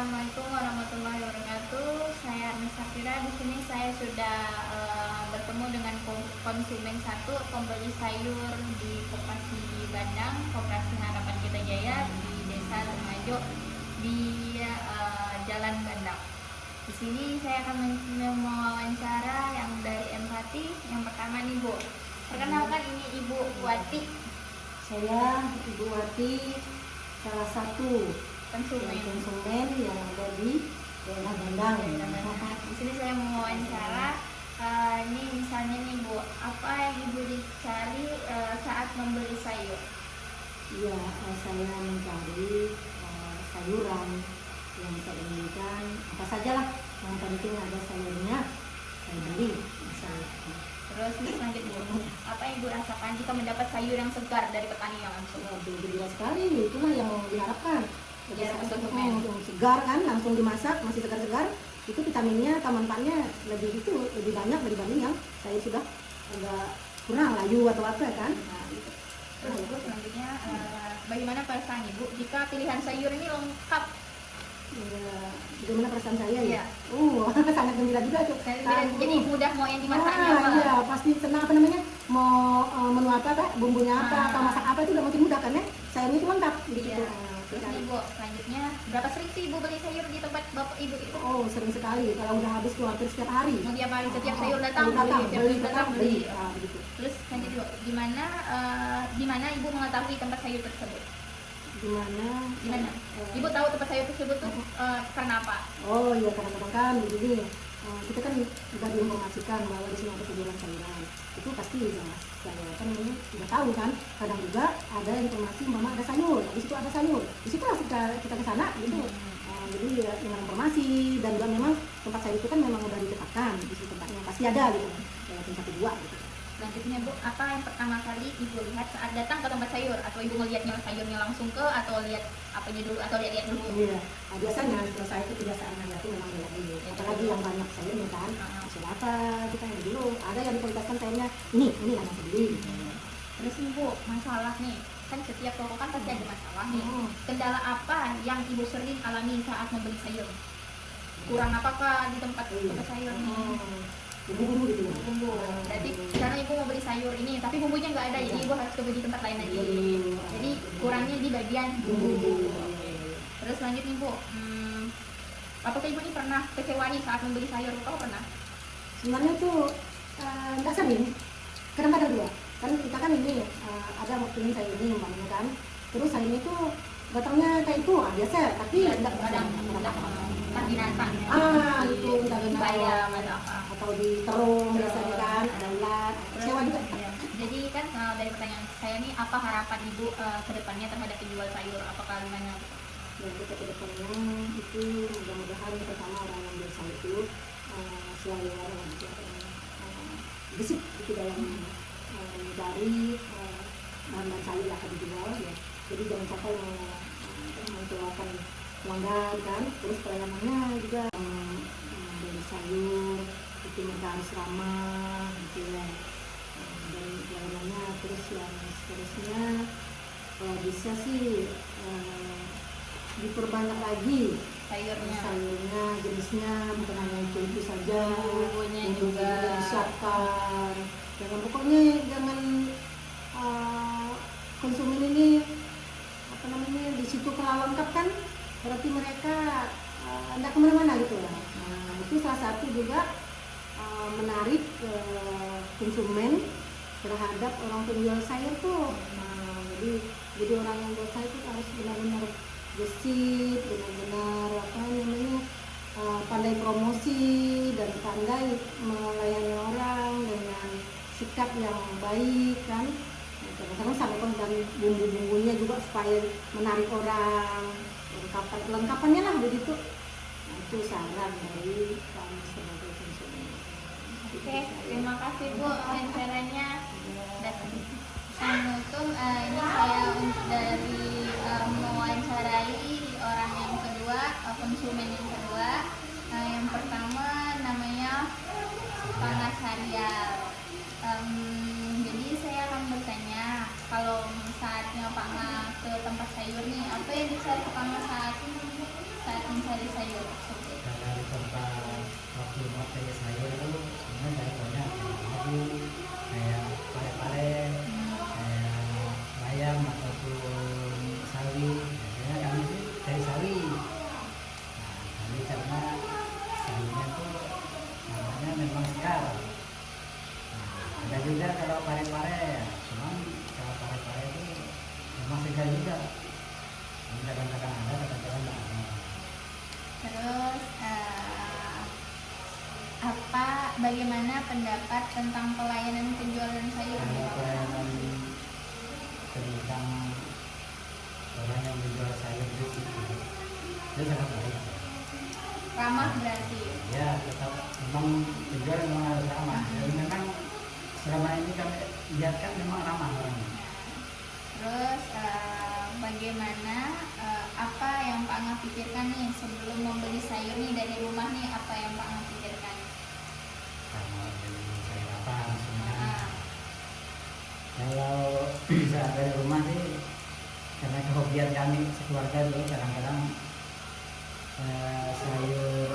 Assalamualaikum warahmatullahi wabarakatuh. Saya Armi Safira. Di sini saya sudah bertemu dengan konsumen satu pembeli sayur di Koperasi Bandang, Koperasi Harapan Kita Jaya di Desa Remajo di Jalan Bandang. Di sini saya akan mewawancara yang dari Empati. Yang pertama nih Bu, perkenalkan ini Ibu Wati. Saya Ibu Wati, salah satu konsumen yang ada di daerah Bandang. Di sini saya mau wawancara. Ini misalnya nih Bu, apa yang Ibu dicari saat membeli sayur? Iya, saya mencari sayuran yang saya inginkan, apa sajalah yang penting ada sayurnya saya beli misalnya. Terus selanjutnya Bu, apa yang Ibu rasakan jika mendapat sayur yang segar dari petani yang langsung? Gembira sekali, itulah yang diharapkan. Ya, segar kan, langsung dimasak, masih segar-segar, itu vitaminnya, manfaatnya lebih banyak dibanding yang saya sudah agak kurang layu atau apa kan. Nah, gitu. Terus Bu, selanjutnya bagaimana perasaan Ibu jika pilihan sayur ini lengkap? Ya, bagaimana perasaan saya ya? Iya. Sangat gembira juga tuh. Jadi mudah mau yang dimasaknya apa? Iya, pasti senang mau menu apa Kak, bumbunya apa, atau masak apa itu udah makin mudah kan ya? Sayurnya itu lengkap gitu. Iya. Terus nih Bu, selanjutnya berapa sering sih Ibu beli sayur di tempat Bapak Ibu itu? Oh, sering sekali. Kalau udah habis tuh hampir setiap hari. Tiap hari, setiap sayur datang beli. Begitu. Terus selanjutnya Bu, di mana Ibu mengetahui tempat sayur tersebut? Di mana? Ibu tahu tempat sayur tersebut tuh karena apa? Oh iya, kadang-kadang kan begini. Kita kan sudah diinformasikan bahwa di sini ada penjualan sayuran. Itu pasti jelas. Saya kan sudah tahu kan. Kadang juga ada informasi mama ada sayur, di situ ada sayur. Di situ lah kita ke sana gitu. Jadi ya, dengan informasi dan juga memang tempat sayur itu kan memang udah ditetapkan di situ tempatnya pasti ada gitu. Walaupun 1-2 gitu. Selanjutnya Bu, apa yang pertama kali Ibu lihat saat datang ke tempat sayur? Atau Ibu melihatnya sayurnya langsung atau lihat apanya dulu atau lihat dulu? Iya, biasanya kalau saya itu kebiasaan aja tuh memang lihat dulu. Apalagi yang banyak sayurnya kan. Siapa kita yang dulu? Ada yang diprioritaskan sayurnya ini yang saya beli. Terus nih Bu, masalah nih, kan setiap toko kan pasti ada masalah nih. Kendala apa yang Ibu sering alami saat membeli sayur? Kurang apakah di tempat sayur nih? Bumbu gitu ya. Bumbu. Jadi karena Ibu mau beli sayur ini, tapi bumbunya nggak ada, jadi Ibu harus beli di tempat lain lagi. Jadi kurangnya di bagian bumbu. Terus lanjut nih Bu, apakah Ibu ini pernah kecewa nih saat membeli sayur? Kau pernah? Sebenarnya tuh nggak sering. Kadang-kadang juga. Kan kita kan ini ada waktu ini sayur ini umpamanya kan. Terus sayur itu batangnya kayak itu biasa, tapi nggak kadang Kan binatang. Itu udah bayam atau apa? Atau di terung biasanya kan ada ulat. Kecewa juga. Jadi kan dari pertanyaan saya nih, apa harapan Ibu ke depannya terhadap penjual sayur? Apakah gimana? Yang kita ke depannya itu mudah-mudahan pertama orang yang jual sayur itu selalu gesit itu dalam mencari bahan sayur yang akan dijual ya. Jadi jangan sampai mengecewakan pelanggan kan. Terus pelayanannya juga dari sayur itu mereka harus ramah gitu ya. Dan pelayanannya terus yang seterusnya kalau bisa sih diperbanyak lagi sayurnya, jenisnya, bukan hanya itu saja, bumbunya juga disiapkan. Jangan konsumen ini di situ kalau lengkap kan berarti mereka tidak kemana-mana gitu ya. Nah, itu salah satu juga menarik konsumen terhadap orang penjual sayur tuh. Jadi orang yang jual sayur itu harus benar-benar gesit, benar-benar pandai promosi dan pandai melayani orang dengan sikap yang baik kan. Kadang-kadang sampai dan bumbu-bumbunya juga supaya menarik orang, lengkapannya lah begitu. Nah, itu saran dari kami sebagai konsumen. Oke, terima kasih Bu wawancaranya. Assalamualaikum, ini saya dari mewawancarai orang yang kedua, konsumen yang kedua. Yang pertama namanya Panas Harial. Jadi saya akan bertanya, kalau saatnya Pak ke tempat sayur nih, apa yang dicari Pak saat mencari sayur tersebut? Kalau di tempat waktu mau cari sayur itu sebenarnya saya banyak labu, kayak pare-pare, kayak bayam ataupun sawi. Biasanya kami sih dari sawi. Nah, sawi karena sawinya tuh namanya memang segar. Nah, ada juga kalau pare-pare, cuman kalau pare-pare itu memang segar juga. Kadang-kadang ada, kadang-kadang tidak ada. Terus bagaimana pendapat tentang pelayanan penjualan sayur di Kalau Bapak? pelayanan tentang orang yang menjual sayur di situ, itu sangat baik. Ramah berarti. Ya, tetap memang penjual memang harus ramah. Jadi memang selama ini kami lihat kan memang ramah orangnya. Terus bagaimana apa yang Pak Angah pikirkan nih sebelum membeli sayur nih dari rumah nih, apa yang Pak Angah pikirkan? Kalau beli sayur apa maksudnya? Nah, Kalau bisa dari rumah sih, karena kehobian kami sekeluarga dulu kadang-kadang sayur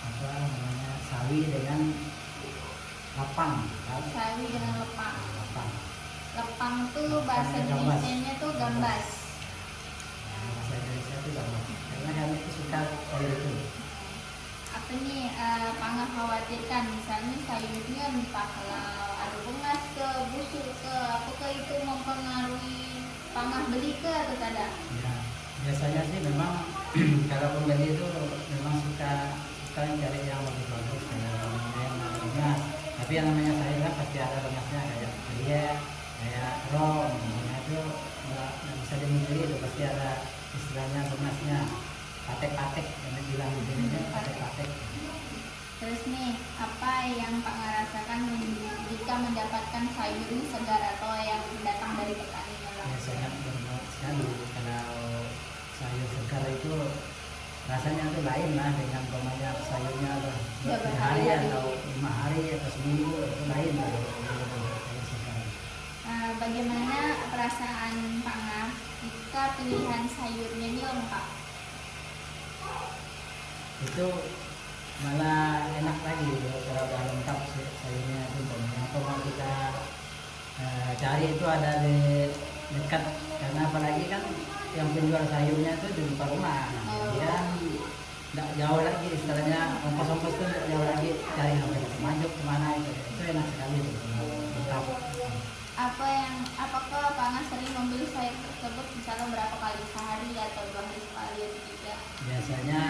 apa namanya sawi dengan lapang, kan? sawi dengan lepang. Lapang. Lepang tuh bahasa Gambas. Indonesianya tuh gambas. Bahasa Indonesia itu gambas. Karena kami suka sayur itu. Apa nih Pak Angah khawatirkan misalnya sayurnya entah kalau ada bungas ke busuk ke apa ke itu mempengaruhi Pak Angah beli ke atau tidak? Ya, biasanya sih memang kalau pembeli itu memang suka cari yang lebih bagus kayak yang namanya. Tapi yang namanya sayur kan pasti ada bungasnya kayak dia, kayak rom, itu nggak bisa dimungkiri, itu pasti ada istilahnya bungasnya. Patek-patek, yang bilang begini patek-patek. Terus nih apa yang Pak Angah rasakan jika mendapatkan sayur ini segar atau yang datang dari petaninya Ya, langsung? sangat bermanfaat sekali. Kalau sayur segar itu rasanya tuh lain lah dengan umpamanya sayurnya udah Udah 3 hari berhari-hari. atau 5 hari atau seminggu, itu lain lah sayur segar. Bagaimana perasaan Pak Angah jika pilihan sayurnya ini lengkap? Itu malah enak lagi kalau udah lengkap sayurnya itu umpamanya apa mau kita cari itu ada di dekat, karena apalagi kan yang penjual sayurnya itu di depan rumah. Jadi kan nggak jauh lagi istilahnya, ongkos-ongkos tuh nggak jauh lagi cari sampai ke Majuk kemana itu enak sekali itu lengkap. Apakah Pak Angah sering membeli sayur tersebut misalnya berapa kali sehari atau 2 hari sekali atau tidak? Biasanya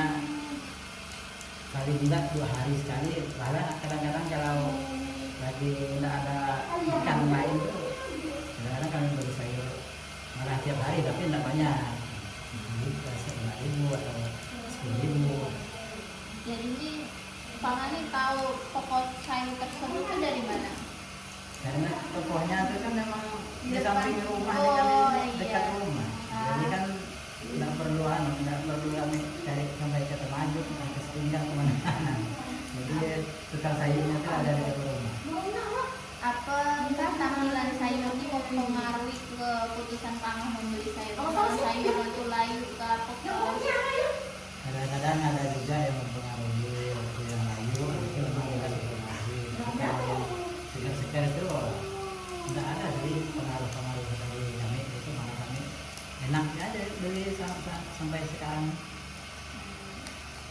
paling enggak 2 hari sekali, malah kadang-kadang kalau lagi nggak ada ikan lain tuh kadang-kadang kami beli sayur malah tiap hari, tapi nggak banyak, jadi 5.000 atau 10.000. Jadi ini Pak Angah nih tahu pokok sayur tersebut itu dari mana? Karena tokohnya itu kan memang di Depan. samping rumah, Oh, kan dekat iya. rumah, jadi kan nggak perlu kami cari sampai ke Temajuk, ke Setinggal kemana-mana. Jadi tukang sayurnya itu ada di dekat rumah. Apakah tampilan sayur ini mempengaruhi keputusan Pak Angah membeli sayur? Misalnya sayur itu layu ke apa ke? Kadang-kadang ada juga yang mempengaruhi waktu yang layu, itu memang tidak mempengaruhi. Tapi kalau yang segar-segar itu tidak ada sih pengaruh-pengaruh dari kami, itu malah kami enak aja beli sampai sekarang.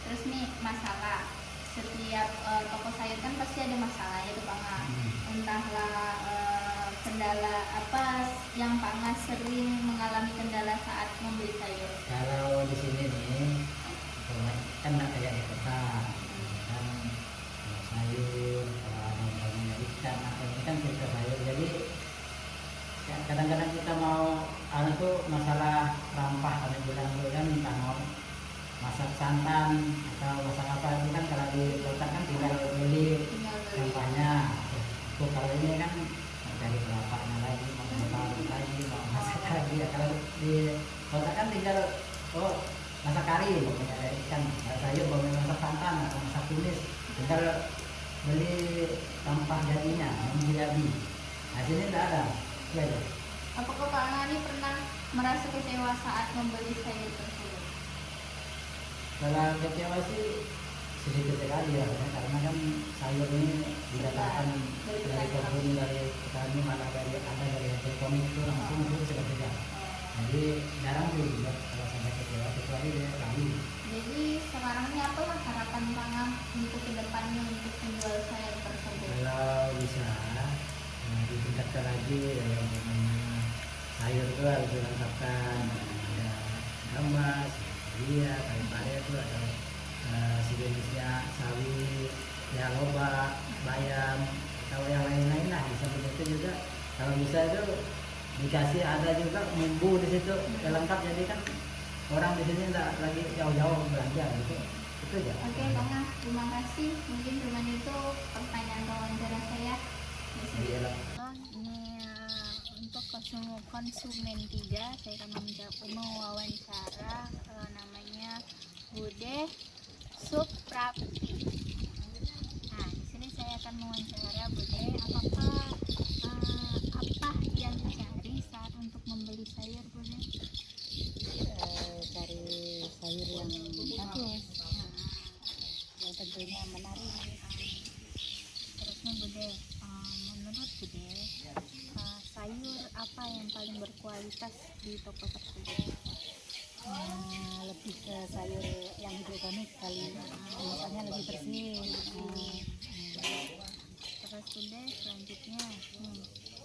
Terus nih masalah setiap toko sayur kan pasti ada masalahnya tuh Pak Angah. Entahlah kendala apa yang Pak Angah sering mengalami kendala saat membeli sayur. Kalau di sini nih kan nggak kayak di kota, kan kalau sayur, kalau ada umpamanya ikan atau ini kan kita sayur, jadi ya, kadang-kadang kita mau tuh masalah rampah, kami bilang dulu kan entah mau masak santan atau masak apa itu kan kalau di kota kan tinggal beli Tinggal beli. sampahnya. Tuh kalau ini kan dari kelapanya lagi, mau masak lagi, mau masak lagi. Ya, kalau di kota kan tinggal masak kari, mau ada ikan, ada sayur, mau masak santan atau masak tumis, tinggal beli sampah jadinya, yang jadi. Nah sini tidak ada. Itu aja. Apakah Pak Angah ini pernah merasa kecewa saat membeli sayur tersebut? Kalau kecewa sih sedikit sekali ya, karena kan sayur ini didatangkan dari kebun, dari petani, malah dari hidroponik itu langsung itu seketika. Jadi jarang sih juga kalau sampai kecewa, kecuali dia kali. Jadi sekarang ini apa lah harapan Kang untuk kedepannya untuk penjual sayur tersebut? Kalau bisa ditingkatkan lagi ya, namanya sayur itu harus dilengkapkan, ada gambas, iya, kayu pare itu ada sejenisnya sawi, ya lobak, bayam, atau yang lain-lain lah bisa begitu juga. Kalau bisa itu dikasih ada juga bumbu di situ ya, lengkap, jadi kan orang di sini nggak lagi jauh-jauh belanja gitu. Itu ya. Oke Kang, terima kasih. Mungkin cuma itu pertanyaan wawancara saya. Iya lah. Ini untuk konsumen 3 saya akan mewawancara namanya Bude Suprapti. Nah, di sini saya akan mewawancara Bude, apakah apa yang dicari saat untuk membeli sayur Bude? Cari sayur yang bagus, yang tentunya menarik. Terus nih Bude, menurut Bude, sayur apa yang paling berkualitas di toko tersebut? Lebih ke sayur yang hidroponik kali, rasanya lebih bersih. Terus Bude, selanjutnya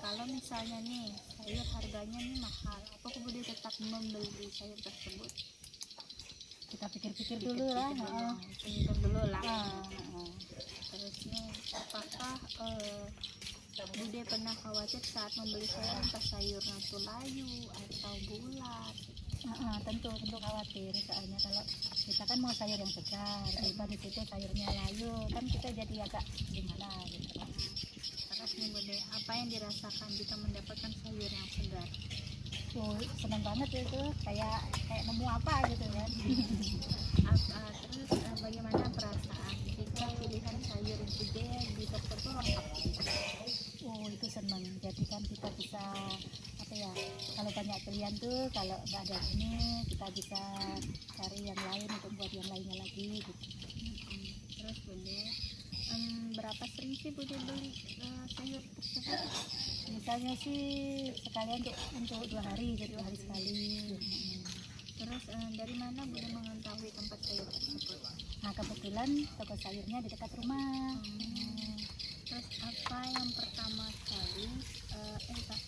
kalau misalnya nih sayur harganya nih mahal, apa Bude tetap membeli sayur tersebut? Kita pikir-pikir dulu lah. Pikir dulu lah. Terus nih, apakah Bude pernah khawatir saat membeli sayur, entah sayurnya tuh layu atau bulat? Tentu khawatir, soalnya kalau kita kan mau sayur yang segar, daripada di situ sayurnya layu, kan kita jadi agak gimana gitu. Terus nih Bude, apa yang dirasakan jika mendapatkan sayur yang segar? Senang banget itu, kayak nemu apa gitu kan. Terus bagaimana perasaan jika pilihan sayur Bude di toko itu lengkap? Itu senang, jadi kan kita bisa apa ya, kalau banyak pilihan tuh, kalau nggak ada ini kita bisa cari yang lain untuk buat yang lainnya lagi gitu. Terus Bude, berapa sering sih Bude beli sayur tersebut? Misalnya sih sekalian untuk 2 hari, jadi 2 hari sekali. Terus dari mana Bude mengetahui tempat sayur tersebut? Nah, kebetulan toko sayurnya di dekat rumah. Terus apa yang pertama kali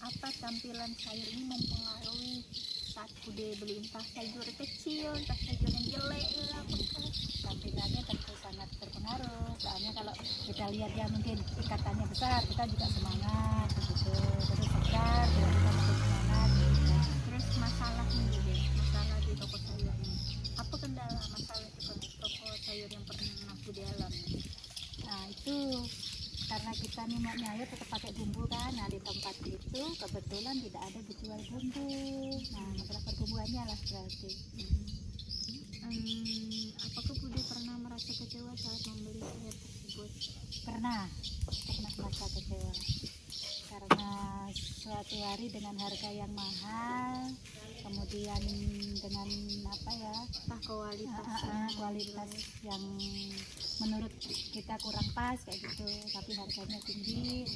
apa tampilan sayur ini mempengaruhi saat Bude beli, entah sayur kecil, entah sayur yang jelek, apakah? Tampilannya tentu sangat berpengaruh, soalnya kalau kita lihat ya mungkin ikatannya besar, kita juga semangat begitu, terus segar juga kita makin semangat gitu. Terus masalahnya Bude, masalah di toko sayur ini, apa kendala masalah di toko sayur yang pernah Bude alami? Nah, itu karena kita nih mau nyayur tetap pakai bumbu kan. Nah, di tempat itu kebetulan tidak ada jual bumbu. Nah, masalah pertumbuhannya lah berarti. Apakah Bude pernah merasa kecewa saat membeli sayur tersebut? Pernah merasa kecewa karena suatu hari dengan harga yang mahal, kemudian dengan apa ya, kualitas yang menurut kita kurang pas kayak gitu, tapi harganya tinggi.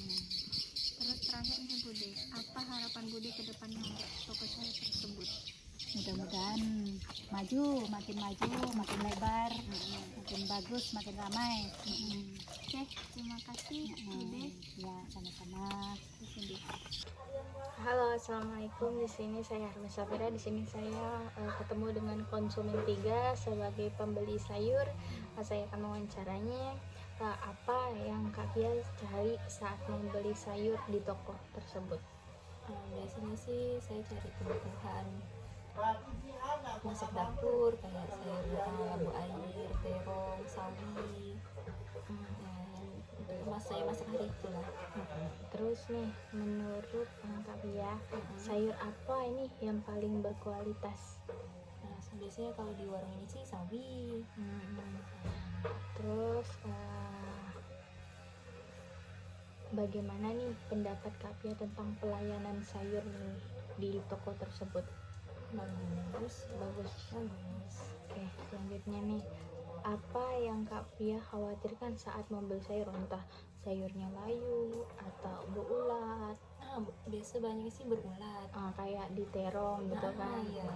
Terus terakhirnya Bude, apa harapan Bude ke depannya untuk toko sayur tersebut? Mudah-mudahan makin maju, makin lebar, makin bagus, makin ramai. Oke, terima kasih Bude. Ya, sama-sama. Halo, assalamualaikum. Di sini saya Harmi Safira. Di sini saya ketemu dengan konsumen 3 sebagai pembeli sayur. Saya akan mewawancaranya apa yang Kak Kia cari saat membeli sayur di toko tersebut. Biasanya sih saya cari kebutuhan masak dapur kayak sayur labu air, terong, sawi, dan saya masak hari itu lah. Terus nih, menurut Kak Kia, sayur apa ini yang paling berkualitas? Nah, biasanya kalau di warung ini sih sawi. Terus bagaimana nih pendapat Kak Pia tentang pelayanan sayur nih di toko tersebut? Bagus. Oke, selanjutnya selanjutnya nih, apa yang Kak Pia khawatirkan saat membeli sayur, entah sayurnya layu atau berulat, Biasa banyak sih berulat. kayak diterong gitu kan. Iya.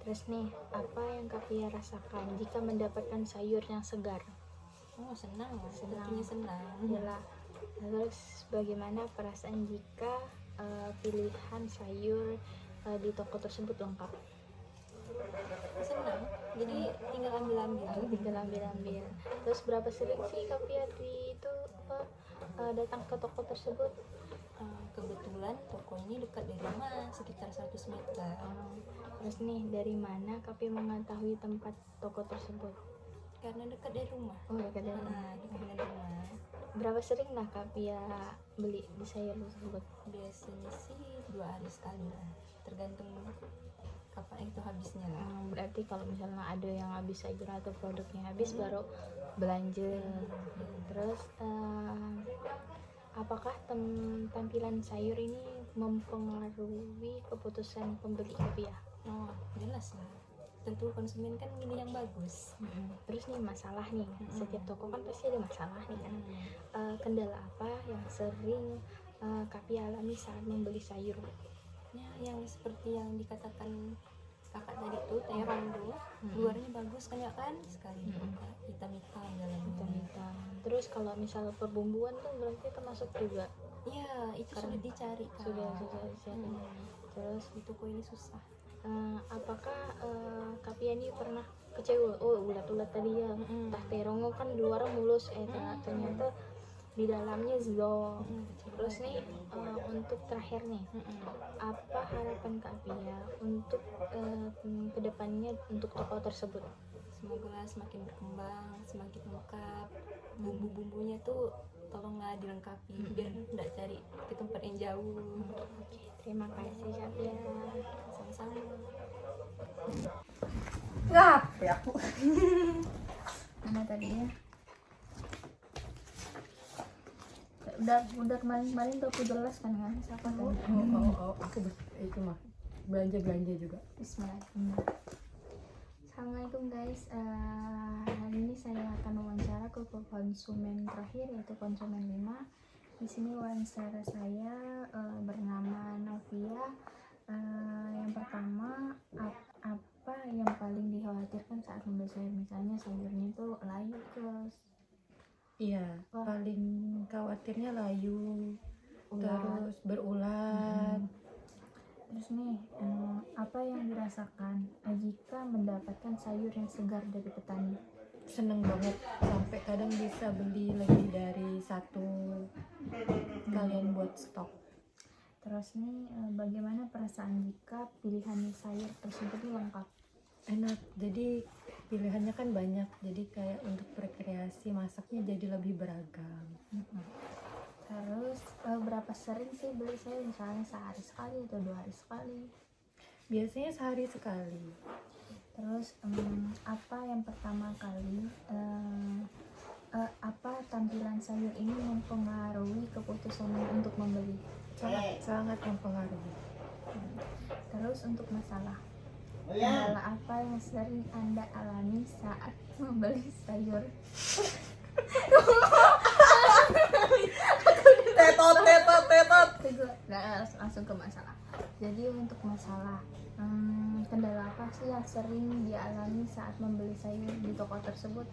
Terus nih, apa yang Kak Pia rasakan jika mendapatkan sayur yang segar? Senang. Senang. Tentunya senang. Iyalah. Terus bagaimana perasaan jika pilihan sayur di toko tersebut lengkap? Senang. Jadi tinggal Ambil. Terus berapa sering sih Kak Pia datang ke toko tersebut? Kebetulan toko ini dekat dari rumah, sekitar 100 meter. Terus nih, dari mana Kak Pia mengetahui tempat toko tersebut? Karena dekat dari rumah. Oh, dekat dari rumah. Dekat dari rumah. Berapa sering lah Kak Pia beli di sayur tersebut? Biasanya sih 2 hari sekali lah. Tergantung kapan itu habisnya lah. Berarti kalau misalnya ada yang habis sayur atau produknya habis baru belanja. Terus apakah tampilan sayur ini mempengaruhi keputusan pembeli Kak Pia? Jelas lah. Tentu konsumen kan milih yang bagus. Terus nih masalah nih, setiap toko kan pasti ada masalah nih kan. Kendala apa yang sering Kak Pia alami saat membeli sayur? Ya, yang seperti yang dikatakan kakak tadi tuh, terong tuh, luarnya bagus kan sekali, hitam-hitam dalamnya. Hitam. Terus kalau misal perbumbuan tuh berarti termasuk juga. Iya, itu sulit dicari Kak. Sudah dicari. Terus di toko ini susah. apakah Kak Pia ini pernah kecewa? Ulat-ulat tadi ya, entah terongnya kan di luar mulus, ternyata di dalamnya zong. Terus nih untuk terakhir nih, apa harapan Kak Pia untuk kedepannya untuk toko tersebut? Semoga semakin berkembang, semakin lengkap. Bumbu-bumbunya tuh tolonglah dilengkapi biar nggak cari ke tempat yang jauh. Oke, terima kasih Kak Pia. Sama-sama. Ngap ya aku. Mana tadi ya? Udah kemarin tuh aku jelaskan kan siapa tadi? Aku itu mah belanja juga. Bismillahirrahmanirrahim. Assalamualaikum guys, hari ini saya akan wawancara ke konsumen terakhir, yaitu konsumen 5. Di sini wawancara saya bernama Novia. Yang pertama, apa yang paling dikhawatirkan saat membeli sayur? Misalnya sayurnya itu layu terus. Iya, paling khawatirnya layu, Ulat. terus berulat. Terus nih, apa yang dirasakan jika mendapatkan sayur yang segar dari petani? Seneng banget, sampai kadang bisa beli lebih dari 1 kalian buat stok. Terus nih, bagaimana perasaan jika pilihan sayur tersebut lengkap? Enak, jadi pilihannya kan banyak, jadi kayak untuk rekreasi masaknya jadi lebih beragam. Terus berapa sering sih beli sayur? Misalnya sehari sekali atau 2 hari sekali? Biasanya sehari sekali. Terus apa yang pertama kali apa tampilan sayur ini mempengaruhi keputusan untuk membeli? Sangat mempengaruhi. Terus untuk masalah, kendala apa yang sering Anda alami saat membeli sayur? Tetot. Nah, langsung ke masalah. Jadi untuk masalah, kendala apa sih yang sering dialami saat membeli sayur di toko tersebut?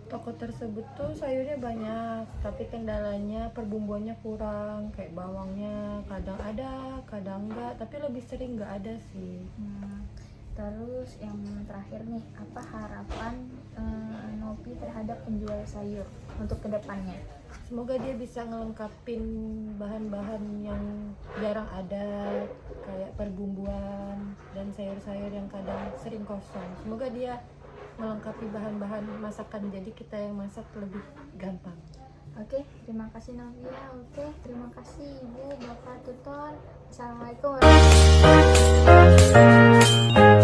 Toko tersebut tuh sayurnya banyak, tapi kendalanya perbumbuannya kurang, kayak bawangnya kadang ada, kadang enggak, tapi lebih sering enggak ada sih. Terus yang terakhir nih, apa harapan Novi terhadap penjual sayur untuk kedepannya? Semoga dia bisa ngelengkapin bahan-bahan yang jarang ada, kayak perbumbuan dan sayur-sayur yang kadang sering kosong. Semoga dia melengkapi bahan-bahan masakan, jadi kita yang masak lebih gampang. Oke, terima kasih Novia. Oke, terima kasih Ibu, Bapak Tutor. Assalamualaikum warahmatullahi wabarakatuh.